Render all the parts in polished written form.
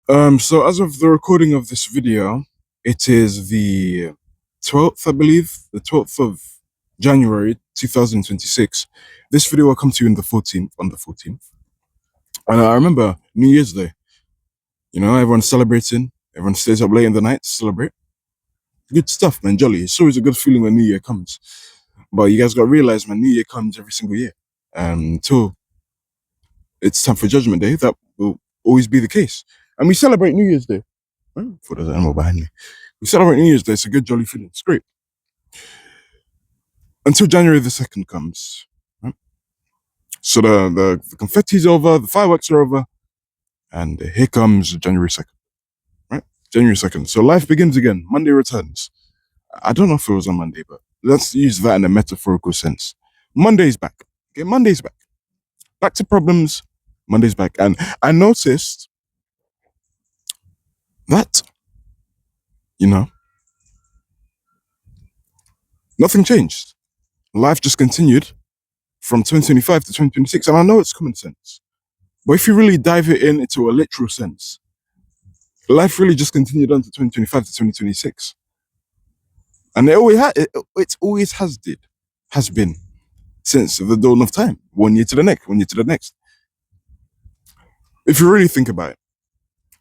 So as of the recording of this video, it is the 12th, I believe, the 12th of January 2026. This video will come to you on the 14th. And I remember New Year's Day, everyone's celebrating, everyone stays up late in the night to celebrate. Good stuff, man, jolly. It's always a good feeling when New Year comes. But you guys got to realize, man, New Year comes every single year. Until it's time for Judgment Day, that will always be the case. And we celebrate New Year's Day. For the animal behind me. We celebrate New Year's Day. It's a good, jolly feeling. It's great. Until January the 2nd comes. Right? So the confetti's over, the fireworks are over, and here comes January 2nd. Right? January 2nd. So life begins again. Monday returns. I don't know if it was on Monday, but let's use that in a metaphorical sense. Monday's back. Okay, Monday's back. Back to problems. Monday's back. And I noticed that, nothing changed. Life just continued from 2025 to 2026. And I know it's common sense. But if you really dive it into a literal sense, life really just continued on to 2025 to 2026. And it always has been since the dawn of time. 1 year to the next, 1 year to the next. If you really think about it,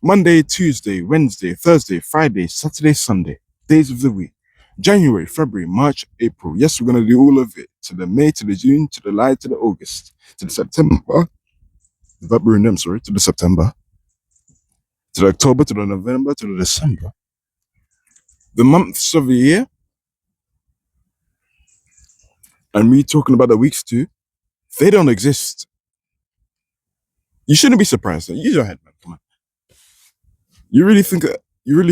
Monday, Tuesday, Wednesday, Thursday, Friday, Saturday, Sunday, days of the week. January, February, March, April. Yes, we're going to do all of it. To the May, to the June, to the July, to the August, to the September. To the September. To the October, to the November, to the December. The months of the year. And me talking about the weeks too. They don't exist. You shouldn't be surprised. Use your head, man. Come on. You really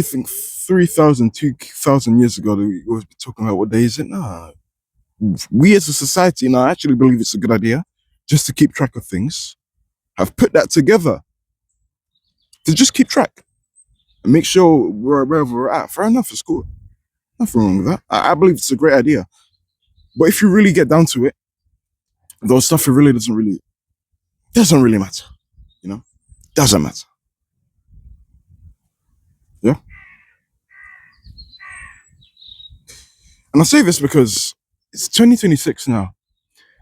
think 3,000, 2,000 years ago that we always be talking about what day is it? Nah. We as a society now actually believe it's a good idea just to keep track of things. Have put that together to just keep track and make sure we're wherever we're at. Fair enough, it's cool. Nothing wrong with that. I believe it's a great idea. But if you really get down to it, those stuff it really doesn't really matter. Doesn't matter. Yeah. And I say this because it's 2026 now.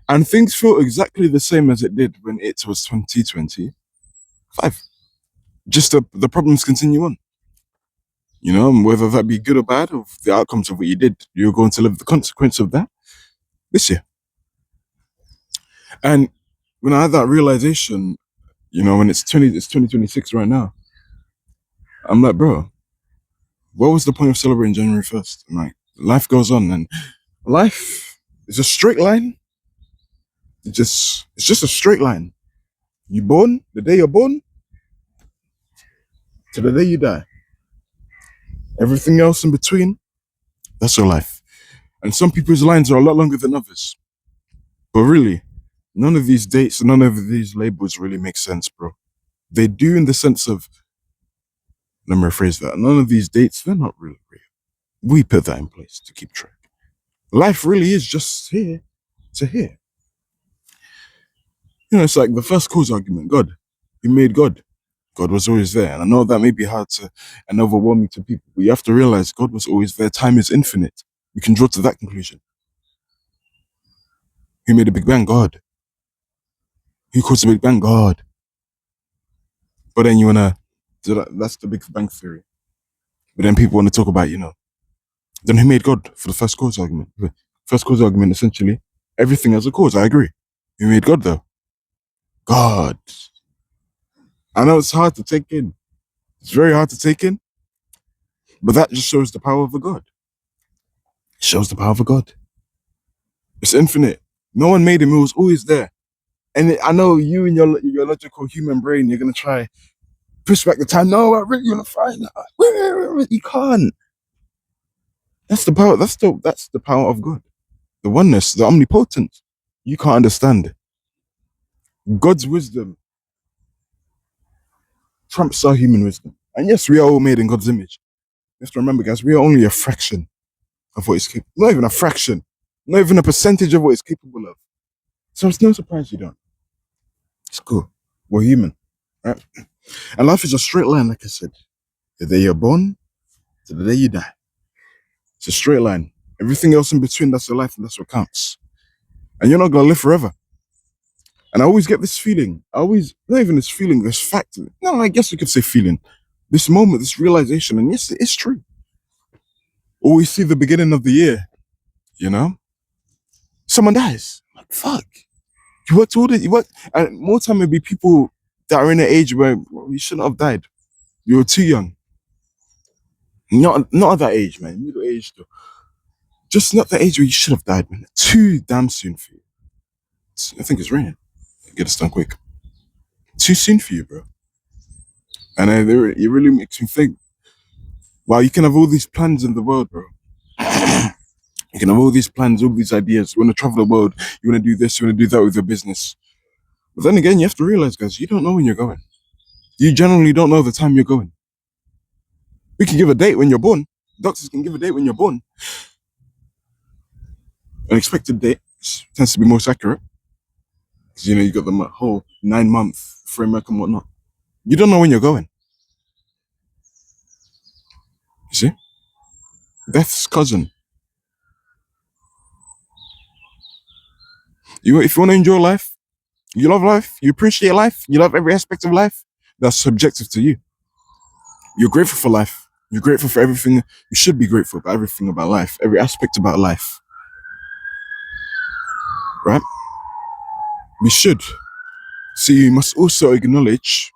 And things feel exactly the same as it did when it was 2025. Just the problems continue on. Whether that be good or bad, of the outcomes of what you did, you're going to live the consequence of that this year. And when I had that realization, when it's 2026 right now, I'm like, bro, what was the point of celebrating January 1st? And like, life goes on, and life is a straight line. It's just a straight line. You born, the day you're born, to the day you die. Everything else in between, that's your life. And some people's lines are a lot longer than others. But really, none of these dates, none of these labels really make sense, bro. They do in the sense of, let me rephrase that, none of these dates, they're not really real. We put that in place to keep track. Life really is just here to here. It's like the first cause argument, God. You made God. God was always there. And I know that may be hard and overwhelming to people, but you have to realize God was always there. Time is infinite. We can draw to that conclusion. Who made the Big Bang? God. Who caused the Big Bang? God. But then that's the Big Bang theory. But then people want to talk about, then who made God for the first cause argument? First cause argument, essentially, everything has a cause. I agree. Who made God though? God. I know it's hard to take in. It's very hard to take in. But that just shows the power of a God. It shows the power of a God. It's infinite. No one made him. He was always there. And I know you and your logical human brain, you're going to try push back the time. No, I really want to find that. You can't. That's the power. That's the power of God. The oneness, the omnipotence. You can't understand. God's wisdom trumps our human wisdom. And yes, we are all made in God's image. You have to remember, guys, we are only a fraction of what he's capable. Not even a fraction. Not even a percentage of what he's capable of. So it's no surprise you don't. It's cool. We're human, right? And life is a straight line, like I said. The day you're born to the day you die. It's a straight line. Everything else in between, that's your life and that's what counts. And you're not gonna live forever. And I always get this feeling. Not even this feeling, this fact. No, I guess you could say feeling. This moment, this realization, and yes, it is true. Always see the beginning of the year, you know? Someone dies. Like, fuck. You worked, and more time it'd be people that are in an age where you shouldn't have died. You were too young. Not at that age, man. Middle age though. Just not the age where you should have died, man. Too damn soon for you. I think it's raining. Get this done quick. Too soon for you, bro. And it really makes me think. Wow, you can have all these plans in the world, bro. You can have all these plans, all these ideas. You want to travel the world. You want to do this. You want to do that with your business. But then again, you have to realize, guys, you don't know when you're going. You generally don't know the time you're going. We can give a date when you're born. Doctors can give a date when you're born. An expected date tends to be most accurate. Because, you got the whole 9-month framework and whatnot. You don't know when you're going. You see? Death's cousin. If you want to enjoy life, you love life, you appreciate life, you love every aspect of life, that's subjective to you. You're grateful for life. You're grateful for everything. You should be grateful for everything about life, every aspect about life. Right? We should. So you must also acknowledge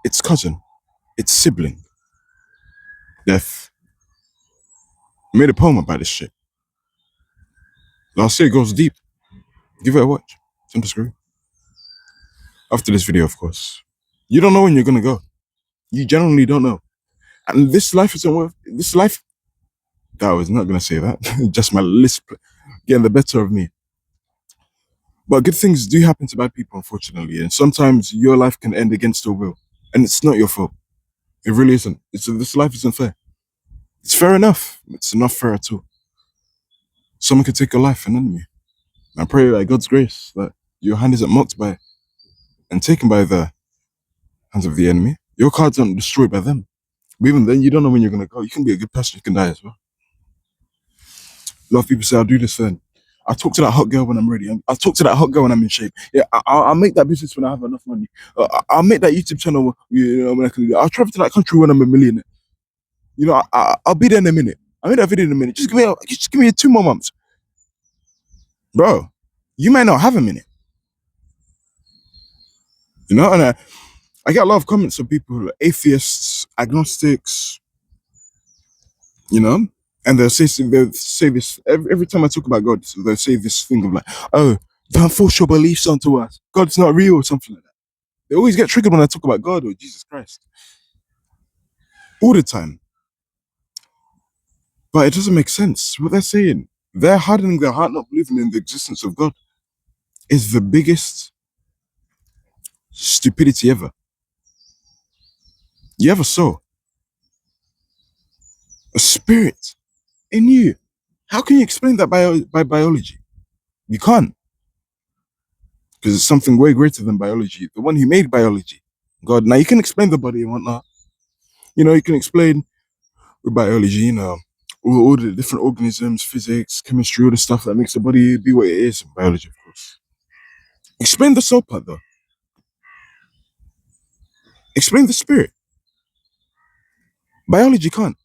its cousin, its sibling, death. I made a poem about this shit. I'll say it goes deep. Give it a watch. Simple screw. After this video, of course. You don't know when you're gonna go. You generally don't know. And this life isn't worth this life. I was not gonna say that. Just my lisp getting the better of me. But good things do happen to bad people, unfortunately. And sometimes your life can end against your will. And it's not your fault. It really isn't. This life isn't fair. It's fair enough. It's not fair at all. Someone could take your life, an enemy. I pray by God's grace that your hand isn't mocked by and taken by the hands of the enemy. Your cards aren't destroyed by them. But even then, you don't know when you're going to go. You can be a good person, you can die as well. A lot of people say, I'll do this then. I'll talk to that hot girl when I'm ready. I'll talk to that hot girl when I'm in shape. Yeah, I'll make that business when I have enough money. I'll make that YouTube channel when I can do that. I'll travel to that country when I'm a millionaire. I'll be there in a minute. I'll make that video in a minute. Just give me 2 more months. Bro, you might not have a minute. And I get a lot of comments from people who are atheists, agnostics, and they'll say this every time I talk about God. So they'll say this thing of like, "Oh, don't force your beliefs onto us. God's not real," or something like that. They always get triggered when I talk about God or Jesus Christ, all the time. But it doesn't make sense what they're saying. They're hardening their heart, not believing in the existence of God, is the biggest stupidity ever. You ever saw a spirit in you? How can you explain that by biology? You can't. Because it's something way greater than biology. The one who made biology, God. Now you can explain the body and whatnot. You can explain with biology, all the different organisms, physics, chemistry, all the stuff that makes the body be what it is. Biology, of course. Explain the soul part though. Explain the spirit. Biology can't.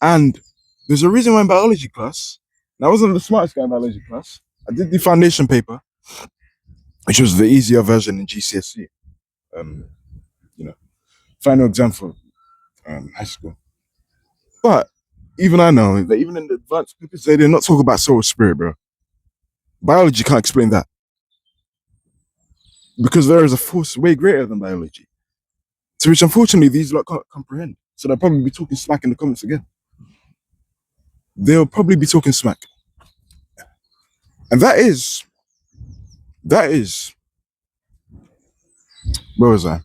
And there's a reason why in biology class, and I wasn't the smartest guy in biology class. I did the foundation paper, which was the easier version in GCSE. Final exam for high school. But even I know that even in the advanced papers, they did not talk about soul or spirit, bro. Biology can't explain that. Because there is a force way greater than biology. To which unfortunately these lot can't comprehend. So they'll probably be talking smack in the comments again. They'll probably be talking smack. And that is, where was I?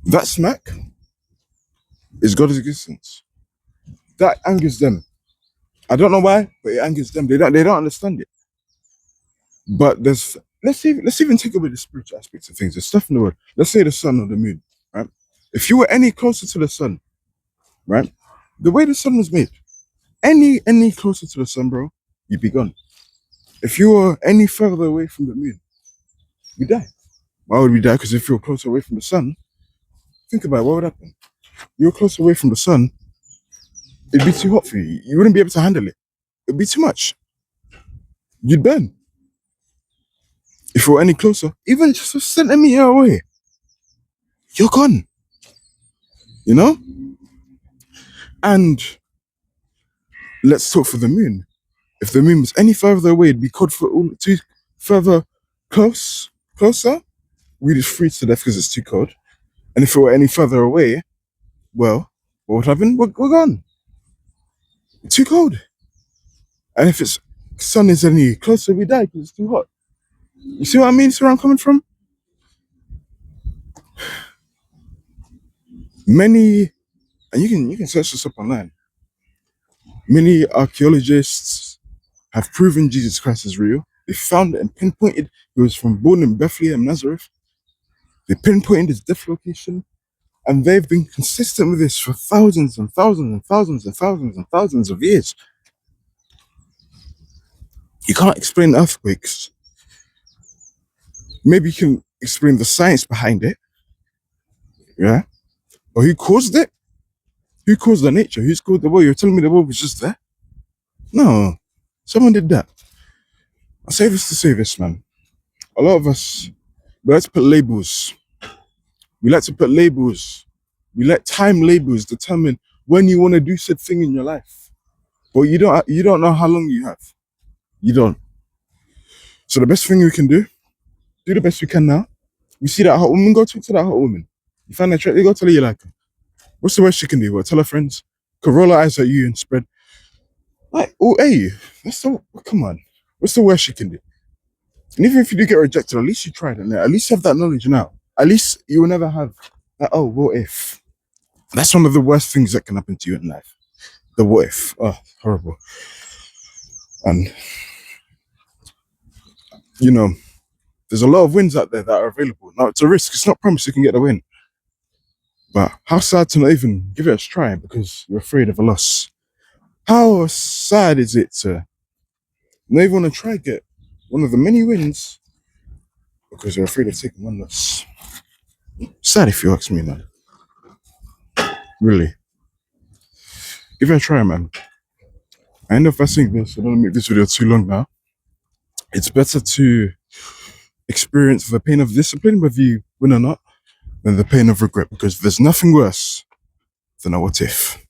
That smack is God's existence. That angers them. I don't know why, but it angers them. They don't understand it. But let's even take away the spiritual aspects of things. There's stuff in the world. Let's say the sun or the moon, right? If you were any closer to the sun, right, the way the sun was made, any closer to the sun, bro, you'd be gone. If you were any further away from the moon, you die. Why would we die? Because if you're closer away from the sun, think about it, what would happen? You're closer away from the sun, it'd be too hot for you. You wouldn't be able to handle it. It'd be too much. You'd burn. If you're any closer, even just a centimeter away, you're gone. You know? And let's talk for the moon. If the moon was any further away, it'd be cold for all too further closer, we'd just freeze to death because it's too cold. And if it were any further away, well, what would happen? We're gone. It's too cold. And if it's sun is any closer, we die because it's too hot. You see what I mean? See where I'm coming from? Many, and you can search this up online. Many archaeologists have proven Jesus Christ is real. They found it and pinpointed he was born in Bethlehem, Nazareth. They pinpointed his death location, and they've been consistent with this for thousands and thousands and thousands and thousands and thousands of years. You can't explain earthquakes. Maybe you can explain the science behind it, yeah? But who caused it? Who caused the nature? Who's caused the world? You're telling me the world was just there? No, someone did that. I say this to say this, man. A lot of us, we like to put labels. We like to put labels. We let time labels determine when you want to do said thing in your life. But you don't know how long you have. You don't. So the best thing we can do the best we can now. You see that hot woman, go talk to that hot woman. You find that attractive, go tell her you like her. What's the worst she can do? What, tell her friends? Could roll her eyes at you and spread. Like, oh, hey, come on. What's the worst she can do? And even if you do get rejected, at least you tried, and at least you have that knowledge now. At least you will never have that, oh, what if? That's one of the worst things that can happen to you in life. The what if. Oh, horrible. And, you know, there's a lot of wins out there that are available. Now, it's a risk. It's not promised you can get the win. But how sad to not even give it a try because you're afraid of a loss. How sad is it to not even want to try get one of the many wins because you're afraid of taking one loss? Sad if you ask me, man. Really. Give it a try, man. I end up saying this. I don't want to make this video too long now. It's better to experience the pain of discipline, whether you win or not, than the pain of regret, because there's nothing worse than a what if.